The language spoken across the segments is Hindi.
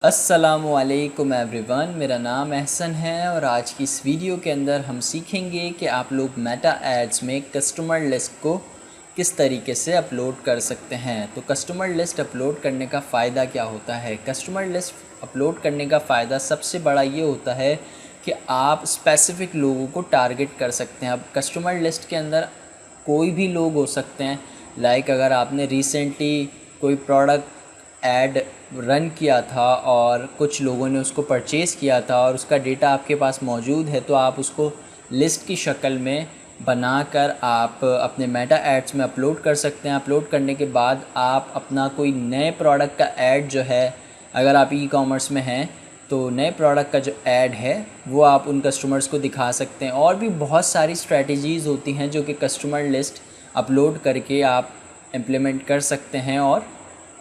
अस्सलामुअलैकुम एवरीवन, मेरा नाम एहसन है और आज की इस वीडियो के अंदर हम सीखेंगे कि आप लोग मेटा एड्स में कस्टमर लिस्ट को किस तरीके से अपलोड कर सकते हैं। तो कस्टमर लिस्ट अपलोड करने का फ़ायदा क्या होता है? कस्टमर लिस्ट अपलोड करने का फ़ायदा सबसे बड़ा ये होता है कि आप स्पेसिफ़िक लोगों को टारगेट कर सकते हैं। अब कस्टमर लिस्ट के अंदर कोई भी लोग हो सकते हैं। लाइक अगर आपने रिसेंटली कोई प्रोडक्ट ऐड रन किया था और कुछ लोगों ने उसको परचेज़ किया था और उसका डेटा आपके पास मौजूद है, तो आप उसको लिस्ट की शक्ल में बनाकर आप अपने मेटा एड्स में अपलोड कर सकते हैं। अपलोड करने के बाद आप अपना कोई नए प्रोडक्ट का ऐड जो है, अगर आप ई कॉमर्स में हैं तो नए प्रोडक्ट का जो ऐड है वो आप उन कस्टमर्स को दिखा सकते हैं। और भी बहुत सारी स्ट्रैटेजीज़ होती हैं जो कि कस्टमर लिस्ट अपलोड करके आप इम्प्लीमेंट कर सकते हैं और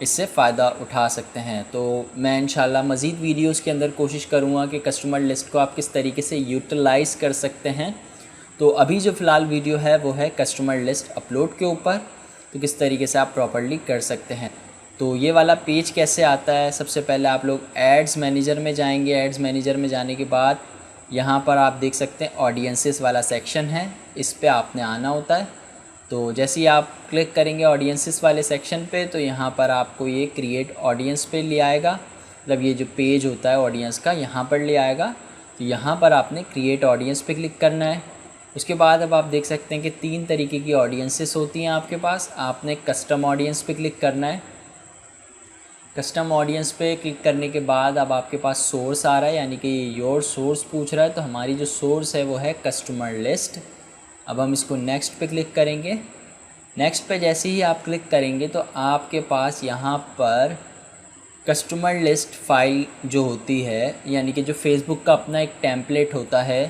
इससे फ़ायदा उठा सकते हैं। तो मैं इंशाल्लाह मज़ीद वीडियोस के अंदर कोशिश करूँगा कि कस्टमर लिस्ट को आप किस तरीके से यूटिलाइज़ कर सकते हैं। तो अभी जो फ़िलहाल वीडियो है वो है कस्टमर लिस्ट अपलोड के ऊपर, तो किस तरीके से आप प्रॉपर्ली कर सकते हैं। तो ये वाला पेज कैसे आता है? सबसे पहले आप लोग एड्स मैनेजर में जाएंगे। एड्स मैनेजर में जाने के बाद यहाँ पर आप देख सकते हैं ऑडियंसेस वाला सेक्शन है, इस पर आपने आना होता है। तो जैसे ही आप क्लिक करेंगे ऑडियंसेस वाले सेक्शन पे, तो यहाँ पर आपको ये क्रिएट ऑडियंस पे ले आएगा। मतलब ये जो पेज होता है ऑडियंस का, यहाँ पर ले आएगा। तो यहाँ पर आपने क्रिएट ऑडियंस पे क्लिक करना है। उसके बाद अब आप देख सकते हैं कि 3 तरीके की ऑडियंसेस होती हैं आपके पास। आपने कस्टम ऑडियंस पे क्लिक करना है। कस्टम ऑडियंस पे क्लिक करने के बाद अब आपके पास सोर्स आ रहा है, यानी कि योर सोर्स पूछ रहा है। तो हमारी जो सोर्स है वो है कस्टमर लिस्ट। अब हम इसको नेक्स्ट पे क्लिक करेंगे। नेक्स्ट पे जैसे ही आप क्लिक करेंगे तो आपके पास यहाँ पर कस्टमर लिस्ट फाइल जो होती है, यानी कि जो फेसबुक का अपना एक टेम्पलेट होता है,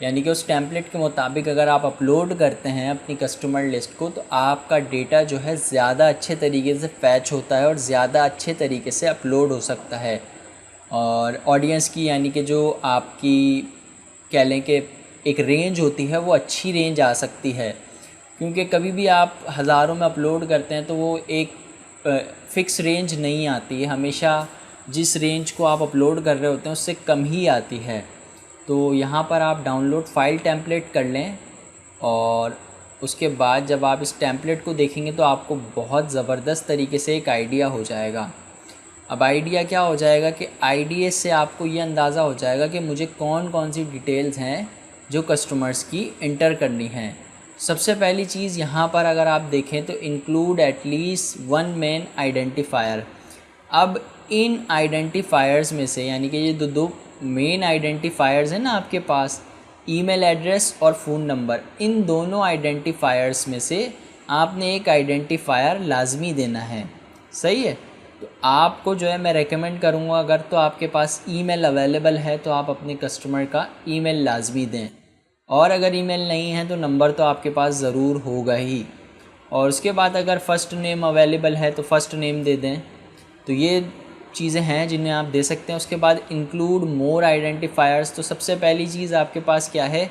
यानी कि उस टेम्पलेट के मुताबिक अगर आप अपलोड करते हैं अपनी कस्टमर लिस्ट को, तो आपका डेटा जो है ज़्यादा अच्छे तरीके से फैच होता है और ज़्यादा अच्छे तरीके से अपलोड हो सकता है। और ऑडियंस की, यानी कि जो आपकी कह लें कि एक रेंज होती है, वो अच्छी रेंज आ सकती है। क्योंकि कभी भी आप हज़ारों में अपलोड करते हैं तो वो एक फ़िक्स रेंज नहीं आती है। हमेशा जिस रेंज को आप अपलोड कर रहे होते हैं उससे कम ही आती है। तो यहाँ पर आप डाउनलोड फ़ाइल टेम्पलेट कर लें और उसके बाद जब आप इस टेम्पलेट को देखेंगे तो आपको बहुत ज़बरदस्त तरीके से एक आइडिया हो जाएगा। अब आइडिया क्या हो जाएगा कि आइडिया से आपको ये अंदाज़ा हो जाएगा कि मुझे कौन कौन सी डिटेल्स हैं जो कस्टमर्स की इंटर करनी है। सबसे पहली चीज़ यहाँ पर अगर आप देखें तो इंक्लूड एटलीस्ट 1 मेन आइडेंटिफायर। अब इन आइडेंटिफायर्स में से, यानी कि ये दो मेन आइडेंटिफायर्स हैं ना आपके पास, ईमेल एड्रेस और फ़ोन नंबर, इन दोनों आइडेंटिफायर्स में से आपने एक आइडेंटिफायर लाजमी देना है। सही है? तो आपको जो है मैं रेकमेंड करूँगा, अगर तो आपके पास ईमेल अवेलेबल है तो आप अपने कस्टमर का ईमेल लाजमी दें, और अगर ईमेल नहीं है तो नंबर तो आपके पास ज़रूर होगा ही। और उसके बाद अगर फ़र्स्ट नेम अवेलेबल है तो फ़र्स्ट नेम दे दें। तो ये चीज़ें हैं जिन्हें आप दे सकते हैं। उसके बाद इंक्लूड मोर आइडेंटिफायर्स। तो सबसे पहली चीज़ आपके पास क्या है,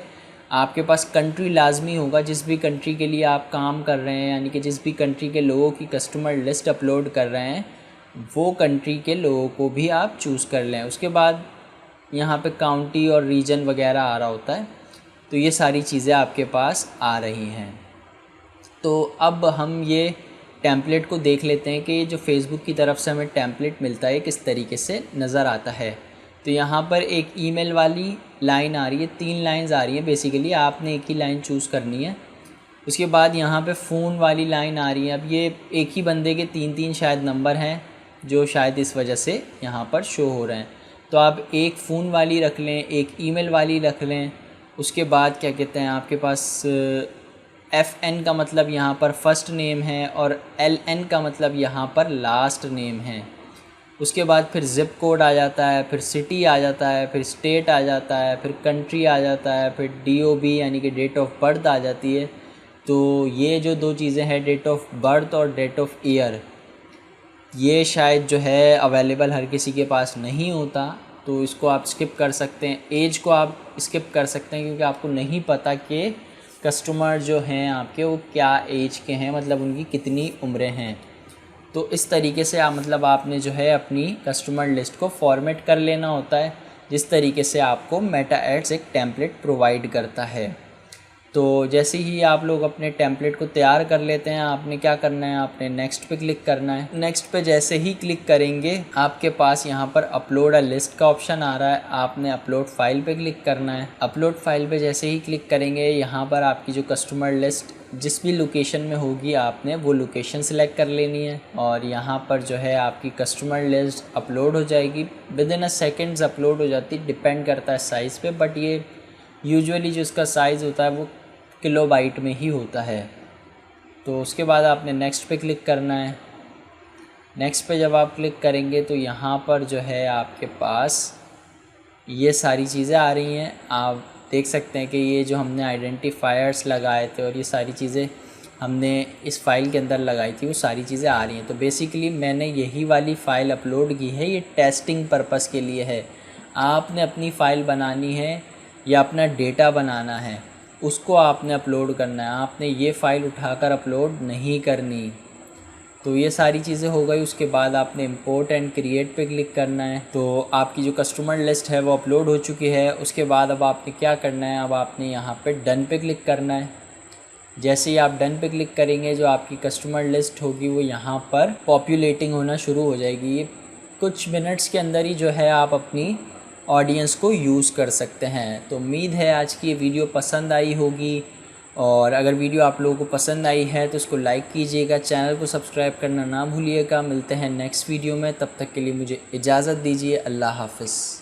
आपके पास कंट्री लाजमी होगा। जिस भी कंट्री के लिए आप काम कर रहे हैं, यानी कि जिस भी कंट्री के लोगों की कस्टमर लिस्ट अपलोड कर रहे हैं, वो कंट्री के लोगों को भी आप चूज़ कर लें। उसके बाद यहाँ पे काउंटी और रीजन वगैरह आ रहा होता है। तो ये सारी चीज़ें आपके पास आ रही हैं। तो अब हम ये टेम्पलेट को देख लेते हैं कि जो फेसबुक की तरफ से हमें टेम्पलेट मिलता है किस तरीके से नज़र आता है। तो यहाँ पर एक ईमेल वाली लाइन आ रही है, 3 लाइंस आ रही हैं बेसिकली, आपने एक ही लाइन चूज़ करनी है। उसके बाद यहाँ पे फ़ोन वाली लाइन आ रही है। अब ये एक ही बंदे के 3-3 शायद नंबर हैं जो शायद इस वजह से यहाँ पर शो हो रहे हैं। तो आप एक फ़ोन वाली रख लें, एक ईमेल वाली रख लें। उसके बाद क्या कहते हैं, आपके पास FN का मतलब यहाँ पर फ़र्स्ट नेम है और LN का मतलब यहाँ पर लास्ट नेम है। उसके बाद फिर ज़िप कोड आ जाता है, फिर सिटी आ जाता है, फिर स्टेट आ जाता है, फिर कंट्री आ जाता है, फिर DOB यानी कि डेट ऑफ बर्थ आ जाती है। तो ये जो 2 चीज़ें हैं, डेट ऑफ बर्थ और डेट ऑफ ईयर, ये शायद जो है अवेलेबल हर किसी के पास नहीं होता, तो इसको आप स्किप कर सकते हैं। एज को आप स्किप कर सकते हैं क्योंकि आपको नहीं पता कि कस्टमर जो हैं आपके वो क्या एज के हैं, मतलब उनकी कितनी उम्रें हैं। तो इस तरीके से मतलब आपने जो है अपनी कस्टमर लिस्ट को फॉर्मेट कर लेना होता है, जिस तरीके से आपको मेटा एड्स एक टेम्पलेट प्रोवाइड करता है। तो जैसे ही आप लोग अपने टेम्पलेट को तैयार कर लेते हैं, आपने क्या करना है, आपने नेक्स्ट पे क्लिक करना है। नेक्स्ट पे जैसे ही क्लिक करेंगे आपके पास यहाँ पर अपलोड अ लिस्ट का ऑप्शन आ रहा है, आपने अपलोड फाइल पे क्लिक करना है। अपलोड फाइल पे जैसे ही क्लिक करेंगे यहाँ पर आपकी जो कस्टमर लिस्ट जिस भी लोकेशन में होगी आपने वो लोकेशन सेलेक्ट कर लेनी है और यहाँ पर जो है आपकी कस्टमर लिस्ट अपलोड हो जाएगी। With in a seconds upload हो जाती, डिपेंड करता है साइज़ पे, बट ये यूजुअली जो इसका साइज़ होता है वो किलोबाइट में ही होता है। तो उसके बाद आपने नेक्स्ट पे क्लिक करना है। नेक्स्ट पे जब आप क्लिक करेंगे तो यहाँ पर जो है आपके पास ये सारी चीज़ें आ रही हैं। आप देख सकते हैं कि ये जो हमने आइडेंटिफायर्स लगाए थे और ये सारी चीज़ें हमने इस फ़ाइल के अंदर लगाई थी वो सारी चीज़ें आ रही हैं। तो बेसिकली मैंने यही वाली फ़ाइल अपलोड की है, ये टेस्टिंग पर्पस के लिए है। आपने अपनी फ़ाइल बनानी है या अपना डेटा बनाना है उसको आपने अपलोड करना है, आपने ये फ़ाइल उठाकर अपलोड नहीं करनी। तो ये सारी चीज़ें हो गई। उसके बाद आपने इंपोर्ट एंड क्रिएट पे क्लिक करना है। तो आपकी जो कस्टमर लिस्ट है वो अपलोड हो चुकी है। उसके बाद अब आपने क्या करना है, अब आपने यहाँ पे डन पे क्लिक करना है। जैसे ही आप डन पे क्लिक करेंगे जो आपकी कस्टमर लिस्ट होगी वो यहाँ पर पॉपुलेटिंग होना शुरू हो जाएगी। ये कुछ मिनट्स के अंदर ही जो है आप अपनी ऑडियंस को यूज़ कर सकते हैं। तो उम्मीद है आज की ये वीडियो पसंद आई होगी, और अगर वीडियो आप लोगों को पसंद आई है तो इसको लाइक कीजिएगा, चैनल को सब्सक्राइब करना ना भूलिएगा। मिलते हैं नेक्स्ट वीडियो में, तब तक के लिए मुझे इजाज़त दीजिए। अल्लाह हाफ़िज़।